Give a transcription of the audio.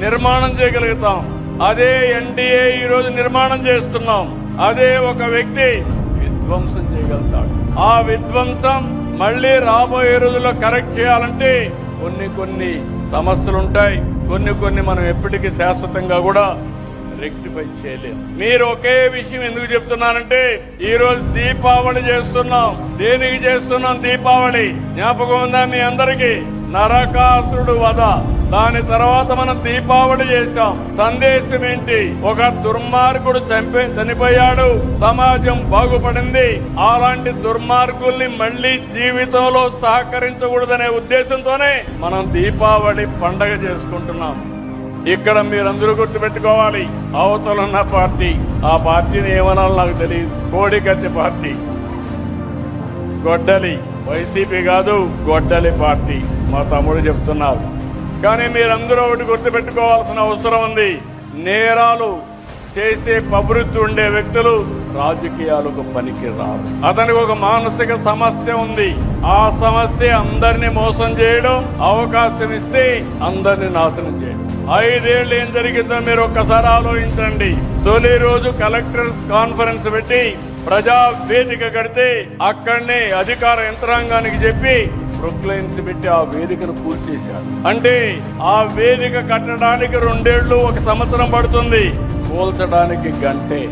నిర్మాణం చేయగలుగుతాం. అదే ఎన్డీఏ ఈరోజు నిర్మాణం చేస్తున్నాం. అదే ఒక వ్యక్తి విధ్వంసం చేయగలుగుతాడు. ఆ విధ్వంసం మళ్ళీ రాబోయే రోజుల్లో కరెక్ట్ చేయాలంటే కొన్ని సమస్యలు ఉంటాయి. కొన్ని మనం ఎప్పటికీ శాశ్వతంగా కూడా రెక్టిఫై చేయలేము. మీరు ఒకే విషయం ఎందుకు చెప్తున్నానంటే, ఈ రోజు దీపావళి చేస్తున్నాం. దేనికి చేస్తున్నాం దీపావళి? జ్ఞాపకం ఉందా మీ అందరికీ? నరకాసురుడు వధ. దాని తర్వాత మనం దీపావళి చేశాం. సందేశం ఏంటి? ఒక దుర్మార్గుడు చనిపోయాడు, సమాజం బాగుపడింది. అలాంటి దుర్మార్గుల్ని మళ్లీ జీవితంలో సహకరించకూడదనే ఉద్దేశంతోనే మనం దీపావళి పండగ చేసుకుంటున్నాం. ఇక్కడ మీరందరూ గుర్తుపెట్టుకోవాలి, అవతలున్న పార్టీ, ఆ పార్టీని ఏమనాలో నాకు తెలియదు, కోడికత్తి పార్టీ, గొడ్డలి, వైసీపీ కాదు గొడ్డలి పార్టీ, మా తమ్ముడు చెప్తున్నారు. కానీ మీరందరూ ఒకటి గుర్తుపెట్టుకోవాల్సిన అవసరం ఉంది. నేరాలు చేసే ప్రవృత్తి ఉండే వ్యక్తులు రాజకీయాలకు పనికి రారు. అతనికి ఒక మానసిక సమస్య ఉంది. ఆ సమస్య అందరినీ మోసం చేయడం, అవకాశం ఇస్తే అందరినీ నాశనం చేయడం. 5 ఏళ్ళు ఏం జరిగిందో మీరు ఒక్కసారి ఆలోచించండి. తొలి రోజు కలెక్టర్స్ కాన్ఫరెన్స్ పెట్టి ప్రజా వేదిక కడితే అక్కడనే అధికార యంత్రాంగానికి చెప్పి ప్రొక్లైన్స్ పెట్టి ఆ వేదికను కూల్చేశారు. అంటే ఆ వేదిక కట్టడానికి 2 ఏళ్లు 1 సంవత్సరం పడుతుంది, కూల్చడానికి గంటే.